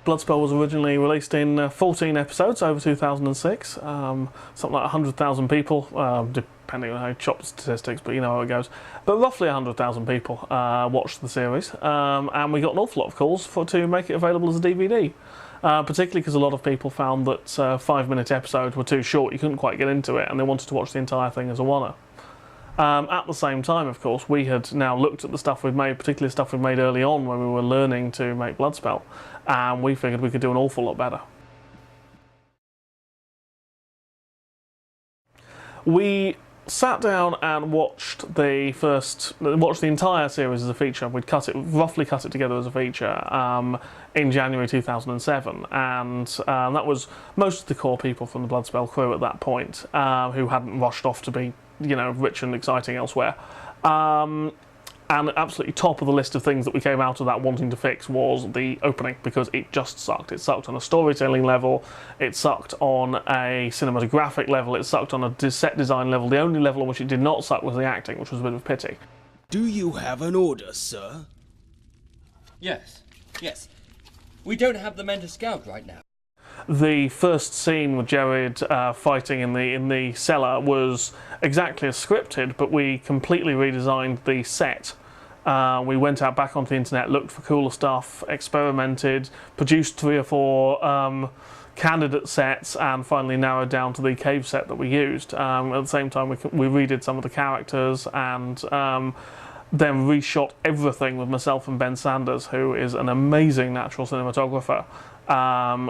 BloodSpell was originally released in 14 episodes over 2006. Something like 100,000 people, depending on how you chop the statistics, but you know how it goes. But roughly 100,000 people watched the series, and we got an awful lot of calls to make it available as a DVD. Particularly because a lot of people found that 5-minute episodes were too short, you couldn't quite get into it, and they wanted to watch the entire thing as a one-er. At the same time, of course, we had now looked at the stuff we'd made, particularly stuff we made early on when we were learning to make BloodSpell, and we figured we could do an awful lot better. We sat down and watched the entire series as a feature. We'd roughly cut it together as a feature in January 2007, and that was most of the core people from the BloodSpell crew at that point, who hadn't rushed off to be, you know, rich and exciting elsewhere. And absolutely top of the list of things that we came out of that wanting to fix was the opening, because it just sucked. It sucked on a storytelling level, it sucked on a cinematographic level, it sucked on a set design level. The only level on which it did not suck was the acting, which was a bit of a pity. Do you have an order, sir? Yes. We don't have the men to scout right now. The first scene with Jered fighting in the cellar was exactly as scripted, but we completely redesigned the set. We went out back onto the internet, looked for cooler stuff, experimented, produced 3 or 4 candidate sets, and finally narrowed down to the cave set that we used. At the same time, we redid some of the characters, and then reshot everything with myself and Ben Sanders, who is an amazing natural cinematographer,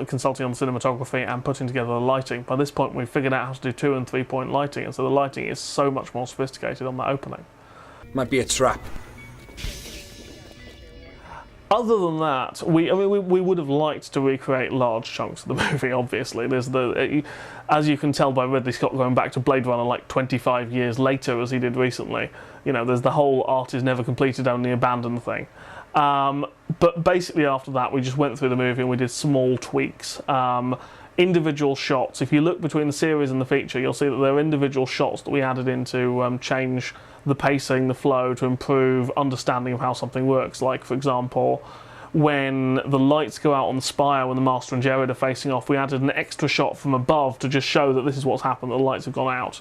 consulting on cinematography and putting together the lighting. By this point, we've figured out how to do 2- and 3-point lighting, and so the lighting is so much more sophisticated on that opening. Might be a trap. Other than that, we would have liked to recreate large chunks of the movie, obviously. There's as you can tell by Ridley Scott going back to Blade Runner like 25 years later, as he did recently, you know, there's the whole art is never completed, only abandoned thing. But basically after that, we just went through the movie and we did small tweaks. Individual shots, if you look between the series and the feature, you'll see that there are individual shots that we added in to change the pacing, the flow, to improve understanding of how something works. Like, for example, when the lights go out on the spire when the Master and Jered are facing off, we added an extra shot from above to just show that this is what's happened, that the lights have gone out.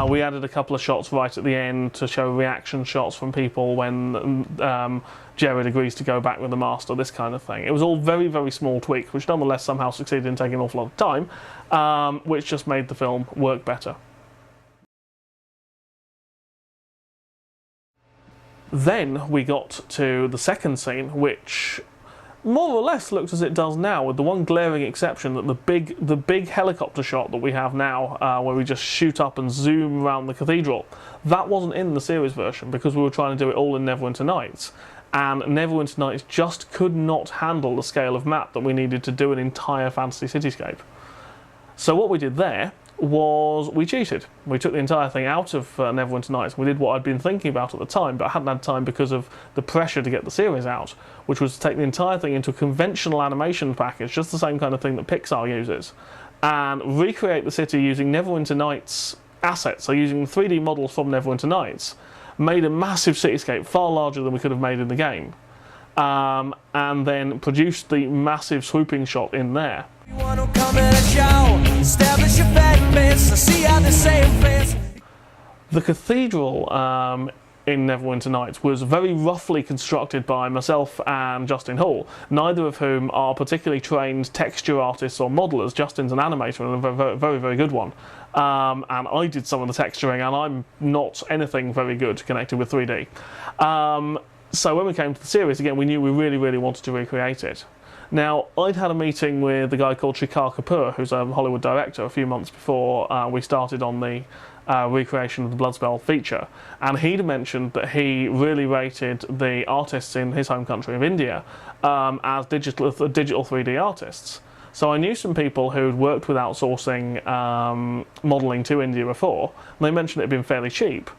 We added a couple of shots right at the end to show reaction shots from people when Jered agrees to go back with the Master, this kind of thing. It was all very, very small tweaks, which nonetheless somehow succeeded in taking an awful lot of time, which just made the film work better. Then we got to the second scene, which more or less looks as it does now, with the one glaring exception that the big helicopter shot that we have now, where we just shoot up and zoom around the cathedral, that wasn't in the series version because we were trying to do it all in Neverwinter Nights, and Neverwinter Nights just could not handle the scale of map that we needed to do an entire fantasy cityscape. So what we did there was we cheated. We took the entire thing out of Neverwinter Nights. We did what I'd been thinking about at the time, but I hadn't had time because of the pressure to get the series out, which was to take the entire thing into a conventional animation package, just the same kind of thing that Pixar uses, and recreate the city using Neverwinter Nights assets, so using 3D models from Neverwinter Nights, made a massive cityscape far larger than we could have made in the game, and then produced the massive swooping shot in there. The cathedral in Neverwinter Nights was very roughly constructed by myself and Justin Hall, neither of whom are particularly trained texture artists or modelers. Justin's an animator and a very, very, very good one. And I did some of the texturing, and I'm not anything very good connected with 3D. So when we came to the series, again, we knew we really, really wanted to recreate it. Now, I'd had a meeting with a guy called Shekhar Kapoor, who's a Hollywood director, a few months before we started on the recreation of the BloodSpell feature, and he'd mentioned that he really rated the artists in his home country of India as digital 3D artists. So I knew some people who'd worked with outsourcing modelling to India before, and they mentioned it had been fairly cheap.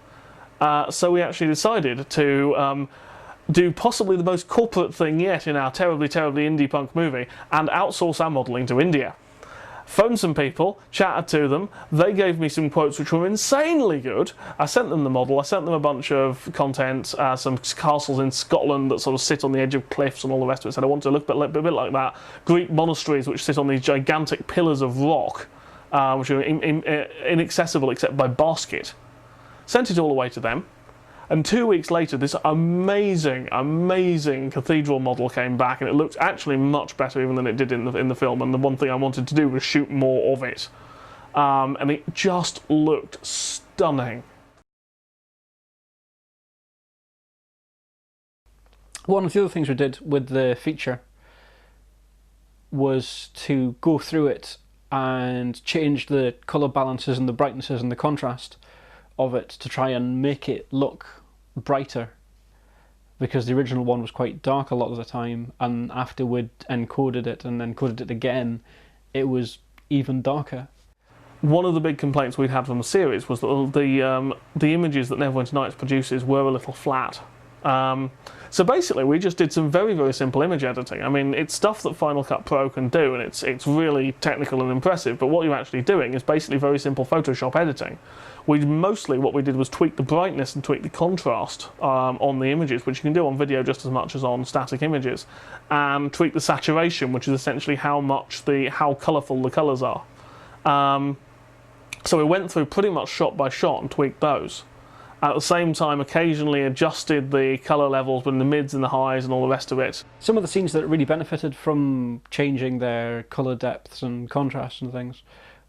So we actually decided to do possibly the most corporate thing yet in our terribly, terribly indie punk movie, and outsource our modelling to India. Phoned some people, chatted to them, they gave me some quotes which were insanely good. I sent them the model, I sent them a bunch of content, some castles in Scotland that sort of sit on the edge of cliffs and all the rest of it. Said I want to look a bit like that. Greek monasteries which sit on these gigantic pillars of rock, which are inaccessible except by basket. Sent it all away to them. And 2 weeks later, this amazing, amazing cathedral model came back, and it looked actually much better even than it did in the film. And the one thing I wanted to do was shoot more of it, and it just looked stunning. One of the other things we did with the feature was to go through it and change the colour balances and the brightnesses and the contrast of it to try and make it look brighter, because the original one was quite dark a lot of the time, and after we'd encoded it and encoded it again, it was even darker. One of the big complaints we'd had from the series was that the images that Neverwinter Nights produces were a little flat. So basically we just did some very, very simple image editing. I mean, it's stuff that Final Cut Pro can do, and it's really technical and impressive, but what you're actually doing is basically very simple Photoshop editing. Mostly what we did was tweak the brightness and tweak the contrast on the images, which you can do on video just as much as on static images, and tweak the saturation, which is essentially how colourful the colours are. So we went through pretty much shot by shot and tweaked those. At the same time, occasionally adjusted the colour levels in the mids and the highs and all the rest of it. Some of the scenes that really benefited from changing their colour depths and contrasts and things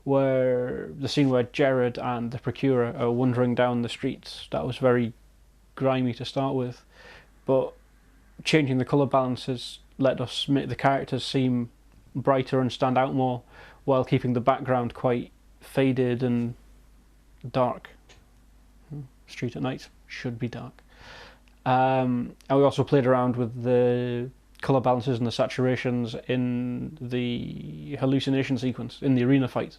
were the scene where Jered and the Procurer are wandering down the streets. That was very grimy to start with, but changing the colour balances let us make the characters seem brighter and stand out more, while keeping the background quite faded and dark. Street at night should be dark. And we also played around with the colour balances and the saturations in the hallucination sequence, in the arena fight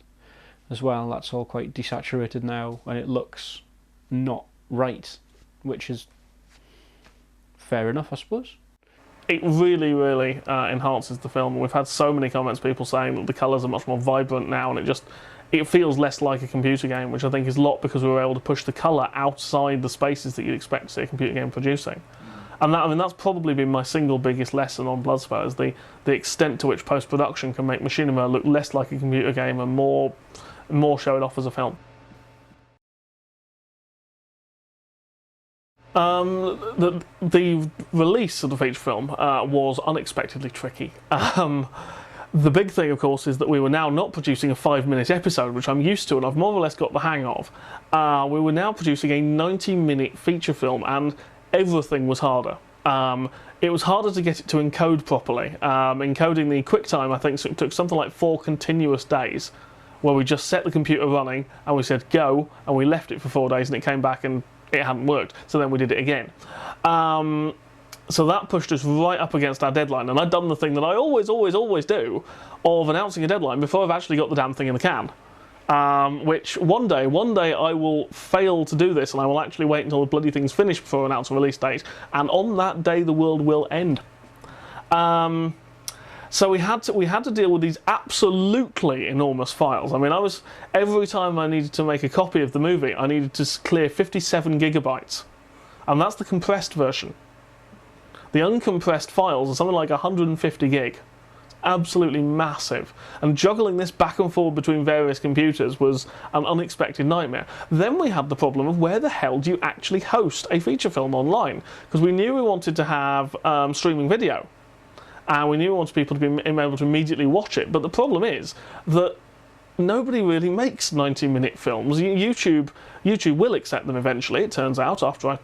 as well. That's all quite desaturated now, and it looks not right, which is fair enough, I suppose. It really, really enhances the film. We've had so many comments, people saying that the colours are much more vibrant now, and it feels less like a computer game, which I think is a lot because we were able to push the colour outside the spaces that you'd expect to see a computer game producing. And that's probably been my single biggest lesson on BloodSpell, is the extent to which post-production can make Machinima look less like a computer game and more show it off as a film. The release of the feature film was unexpectedly tricky. The big thing, of course, is that we were now not producing a 5-minute episode, which I'm used to and I've more or less got the hang of. We were now producing a 90-minute feature film, and everything was harder. It was harder to get it to encode properly. Encoding the QuickTime, I think, took something like 4 continuous days, where we just set the computer running and we said go, and we left it for 4 days, and it came back and it hadn't worked. So then we did it again. So that pushed us right up against our deadline, and I'd done the thing that I always do of announcing a deadline before I've actually got the damn thing in the can. Which one day I will fail to do this, and I will actually wait until the bloody thing's finished before I announce a release date, and on that day the world will end. So we had to deal with these absolutely enormous files. I mean, every time I needed to make a copy of the movie, I needed to clear 57 gigabytes, and that's the compressed version. The uncompressed files are something like 150 gig. It's absolutely massive. And juggling this back and forward between various computers was an unexpected nightmare. Then we had the problem of where the hell do you actually host a feature film online? Because we knew we wanted to have streaming video, and we knew we wanted people to be able to immediately watch it. But the problem is that nobody really makes 90-minute films. YouTube will accept them eventually, it turns out, after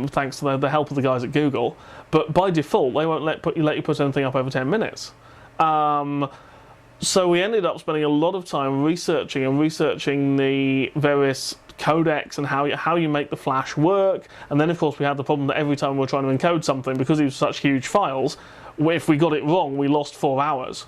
thanks to the help of the guys at Google. But by default, they won't let you put anything up over 10 minutes. So we ended up spending a lot of time researching the various codecs and how you make the flash work. And then, of course, we had the problem that every time we were trying to encode something, because these were such huge files, if we got it wrong, we lost 4 hours.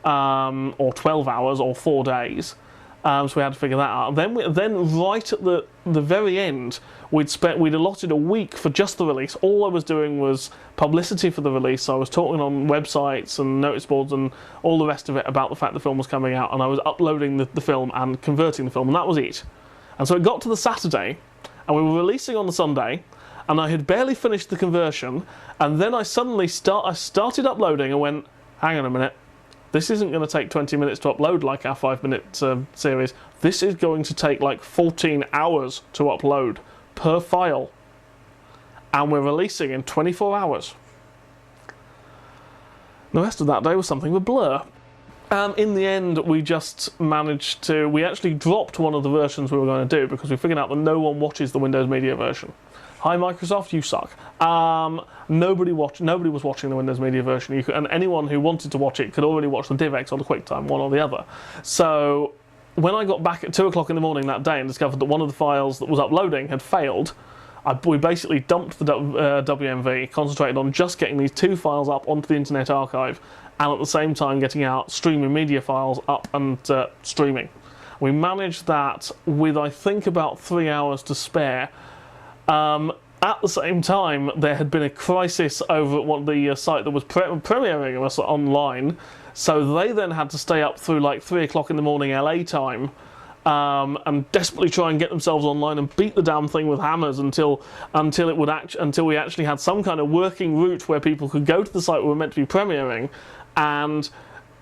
Or 12 hours or 4 days. So we had to figure that out. Then right at the very end, we'd allotted a week for just the release. All I was doing was publicity for the release. So I was talking on websites and notice boards and all the rest of it about the fact the film was coming out, and I was uploading the film and converting the film, and that was it. And so it got to the Saturday, and we were releasing on the Sunday, and I had barely finished the conversion, and then I suddenly started uploading and went, hang on a minute, this isn't going to take 20 minutes to upload like our 5-minute series. This is going to take like 14 hours to upload per file. And we're releasing in 24 hours. The rest of that day was something of a blur. In the end, we just managed to... We actually dropped one of the versions we were going to do because we figured out that no one watches the Windows Media version. Hi Microsoft, you suck. Nobody was watching the Windows Media version, and anyone who wanted to watch it could already watch the DivX or the QuickTime, one or the other. So when I got back at 2 o'clock in the morning that day and discovered that one of the files that was uploading had failed, we basically dumped the WMV, concentrated on just getting these 2 files up onto the Internet Archive, and at the same time getting out streaming media files up and streaming. We managed that with, I think, about 3 hours to spare. At the same time, there had been a crisis over at the site that was premiering us online, so they then had to stay up through like 3 o'clock in the morning LA time and desperately try and get themselves online and beat the damn thing with hammers until we actually had some kind of working route where people could go to the site we were meant to be premiering and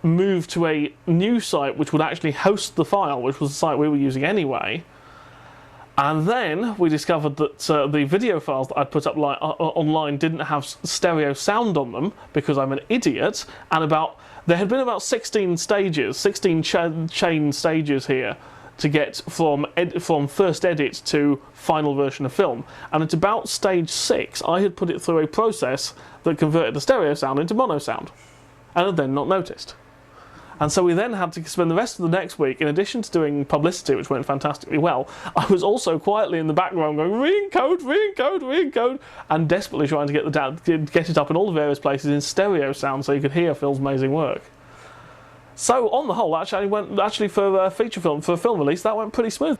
move to a new site which would actually host the file, which was the site we were using anyway. And then we discovered that the video files that I'd put up online didn't have stereo sound on them because I'm an idiot, and there had been about 16 stages, 16 chain stages here to get from first edit to final version of film. And at about stage 6, I had put it through a process that converted the stereo sound into mono sound, and had then not noticed. And so we then had to spend the rest of the next week, in addition to doing publicity, which went fantastically well, I was also quietly in the background going, re-encode, re-encode, re-encode, and desperately trying to get it up in all the various places in stereo sound so you could hear Phil's amazing work. So on the whole, for a feature film, for a film release, that went pretty smooth.